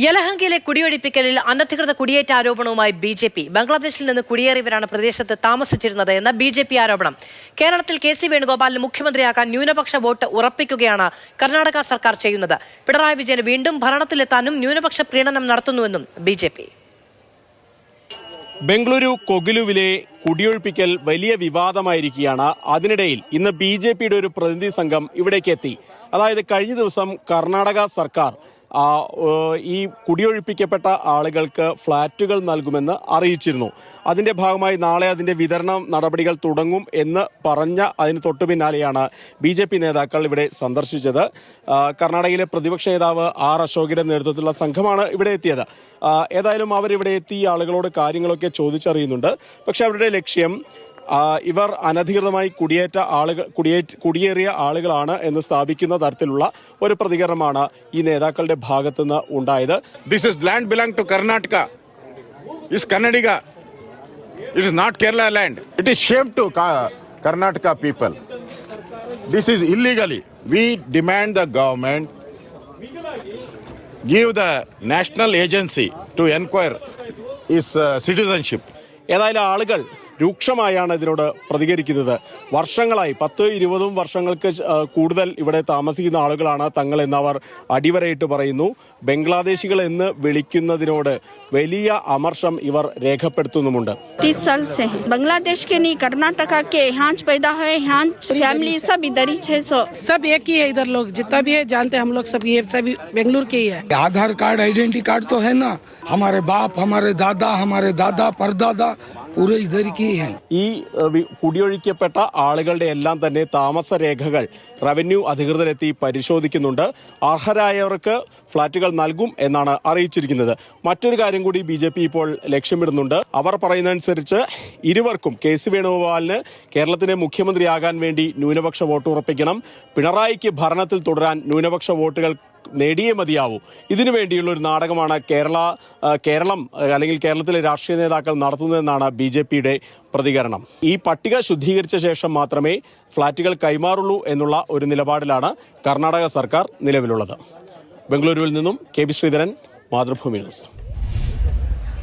യലഹങ്കയിലെ കുടിയൊഴിപ്പിക്കലിൽ അനധികൃത കുടിയേറ്റ ആരോപണവുമായി ബി.ജെ.പി. ബംഗ്ലാദേശിൽ നിന്ന് കുടിയേറിയവരാണ് പ്രദേശത്ത് താമസിച്ചിരുന്നത് എന്ന ബി.ജെ.പി. ആരോപണം. കേരളത്തിൽ കെ.സി. വേണുഗോപാലിന് മുഖ്യമന്ത്രിയാക്കാൻ ന്യൂനപക്ഷ വോട്ട് ഉറപ്പിക്കുകയാണ് കർണാടക സർക്കാർ ചെയ്യുന്നത്. പിണറായി വിജയന് വീണ്ടും ഭരണത്തിലെത്താനും ന്യൂനപക്ഷ പ്രീണനം നടത്തുന്നുവെന്നും ബി.ജെ.പി. ബംഗളൂരു കൊഗിലുവിലെ കുടിയൊഴിപ്പിക്കൽ വലിയ വിവാദമായിരിക്കുകയാണ്. അതിനിടയിൽ ഇന്ന് ബി.ജെ.പിയുടെ ഒരു പ്രതിനിധി സംഘം ഇവിടേക്ക് എത്തി. അതായത് കഴിഞ്ഞ ദിവസം കർണാടക സർക്കാർ ഈ കുടിയൊഴിപ്പിക്കപ്പെട്ട ആളുകൾക്ക് ഫ്ളാറ്റുകൾ നൽകുമെന്ന് അറിയിച്ചിരുന്നു. അതിന്റെ ഭാഗമായി നാളെ അതിന്റെ വിതരണ നടപടികൾ തുടങ്ങും എന്ന് പറഞ്ഞ അതിന് തൊട്ടു പിന്നാലെയാണ് ബി.ജെ.പി. നേതാക്കൾ ഇവിടെ സന്ദർശിച്ചത്. കർണാടകയിലെ പ്രതിപക്ഷ നേതാവ് ആർ അശോകിന്റെ നേതൃത്വത്തിലുള്ള സംഘമാണ് ഇവിടെ എത്തിയത്. ഏതായാലും അവരിവിടെ എത്തി ആളുകളോട് കാര്യങ്ങളൊക്കെ ചോദിച്ചറിയുന്നുണ്ട്. പക്ഷെ അവരുടെ ലക്ഷ്യം ഇവർ അനധികൃതമായി കുടിയേറിയ ആളുകളാണ് എന്ന് സ്ഥാപിക്കുന്ന തരത്തിലുള്ള ഒരു പ്രതികരണമാണ് ഈ നേതാക്കളുടെ ഭാഗത്തുനിന്ന് ഉണ്ടായത്. This is land belong to Karnataka, is Karnataka, it is not Kerala land. It is shame to Karnataka people. This is illegally. We demand the government give the national agency to inquire his citizenship. ഏതായാലും ആളുകൾ രൂക്ഷമായാണ് ഇതിനോട് പ്രതികരിക്കുന്നത്. വർഷങ്ങളായി 10-20 വർഷങ്ങൾക്ക് കൂടുതൽ ഇവിടെ താമസിക്കുന്ന ആളുകളാണ് തങ്ങൾ എന്നവർ അടിവരയിട്ട് പറയുന്നു. ബംഗ്ലാദേശികൾ എന്ന് വിളിക്കുന്നതിനോട് വലിയ അമർഷം ഇവർ രേഖപ്പെടുത്തുന്നുമുണ്ട്. 30 साल से बांग्लादेश के नहीं, कर्नाटका के यहाँ पैदा है, यहाँ फैमिली सब इधर ही 600 सब एक ही है. इधर लोग जितना भी है जानते हम लोग सब ये सभी बेंगलुरु के ही है. आधार कार्ड आइडेंटिटी कार्ड तो है ना, हमारे बाप हमारे दादा परदादा पूरे इधर की है. ഈ കുടിയൊഴിക്കപ്പെട്ട ആളുകളുടെ എല്ലാം തന്നെ താമസ രേഖകൾ റവന്യൂ അധികൃതരെത്തി പരിശോധിക്കുന്നുണ്ട്. അർഹരായവർക്ക് ഫ്ളാറ്റുകൾ നൽകും എന്നാണ് അറിയിച്ചിരിക്കുന്നത്. മറ്റൊരു കാര്യം കൂടി ബി.ജെ.പി. ഇപ്പോൾ ലക്ഷ്യമിടുന്നുണ്ട്. അവർ പറയുന്നതനുസരിച്ച് ഇരുവർക്കും കെ.സി. വേണുഗോപാലിന് കേരളത്തിന്റെ മുഖ്യമന്ത്രിയാകാൻ വേണ്ടി ന്യൂനപക്ഷ വോട്ട് ഉറപ്പിക്കണം. പിണറായിക്ക് ഭരണത്തിൽ തുടരാൻ ന്യൂനപക്ഷ വോട്ടുകൾ നേടിയേ മതിയാവൂ. ഇതിനു വേണ്ടിയുള്ള ഒരു നാടകമാണ് കേരളം അല്ലെങ്കിൽ കേരളത്തിലെ രാഷ്ട്രീയ നേതാക്കൾ നടത്തുന്നതെന്നാണ് ബി.ജെ.പിയുടെ പ്രതികരണം. ഈ പട്ടിക ശുദ്ധീകരിച്ച ശേഷം മാത്രമേ ഫ്ളാറ്റുകൾ കൈമാറുള്ളൂ എന്നുള്ള ഒരു നിലപാടിലാണ് കർണാടക സർക്കാർ നിലവിലുള്ളത്. ബംഗളൂരുവിൽ നിന്നും കെ.ബി. ശ്രീധരൻ, മാതൃഭൂമി ന്യൂസ്.